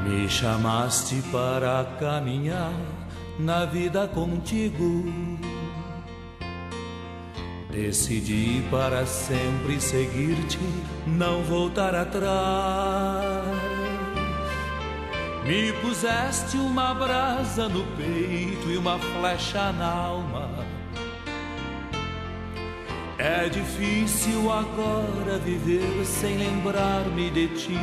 Me chamaste para caminhar na vida contigo. Decidi para sempre seguir-te, não voltar atrás. Me puseste uma brasa no peito e uma flecha na alma. É difícil agora viver sem lembrar-me de ti.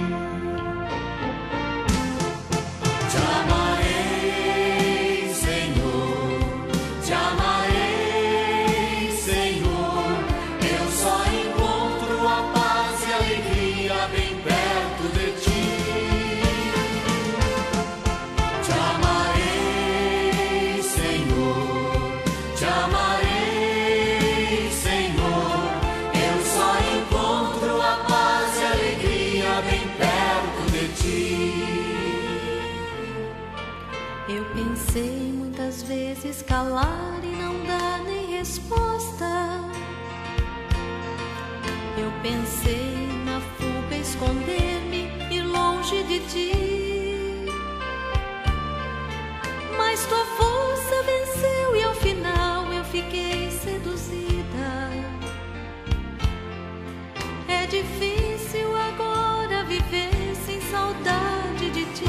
Te amarei, Senhor, te amarei, Senhor. Eu só encontro a paz e a alegria bem perto de ti. Te amarei, Senhor, te amarei, Senhor. Eu só encontro a paz e a alegria bem perto de ti. Eu pensei muitas vezes calar e não dar nem resposta. Eu pensei na fuga esconder-me e longe de ti. Mas tua força venceu e ao final eu fiquei seduzida. É difícil agora viver sem saudade de ti.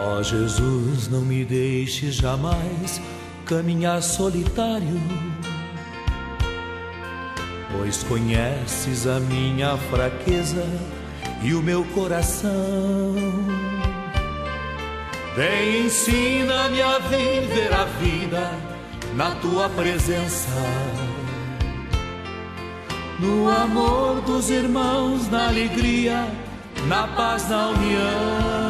Ó Jesus, não me deixes jamais caminhar solitário, pois conheces a minha fraqueza e o meu coração. Vem, ensina-me a viver a vida na tua presença, no amor dos irmãos, na alegria, na paz, na união.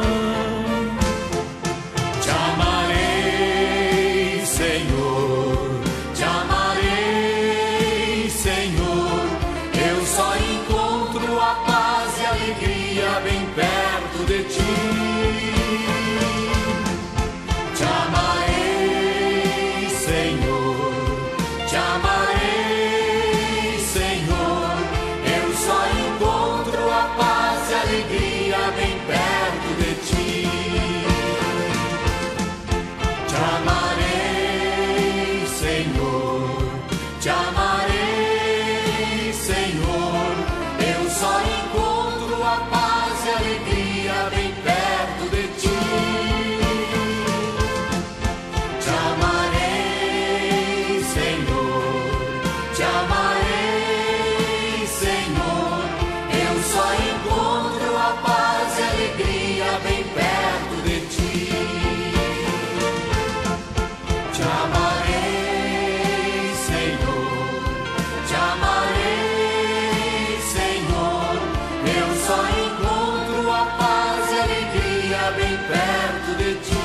Te amarei, Senhor, te amarei, Senhor. Eu só encontro a paz e a alegria bem perto de ti. Te amarei, Senhor, te amarei, Senhor. Eu só encontro a paz e a alegria bem perto de ti. Te amarei, Senhor, te amarei, Senhor. Eu só encontro a paz e a alegria bem perto de ti. Te amarei, Senhor, te amarei, Senhor. Eu só encontro a paz e a alegria bem perto de ti. Te amarei, Senhor, te amarei, Senhor. Eu só encontro a paz e a alegria bem perto de ti.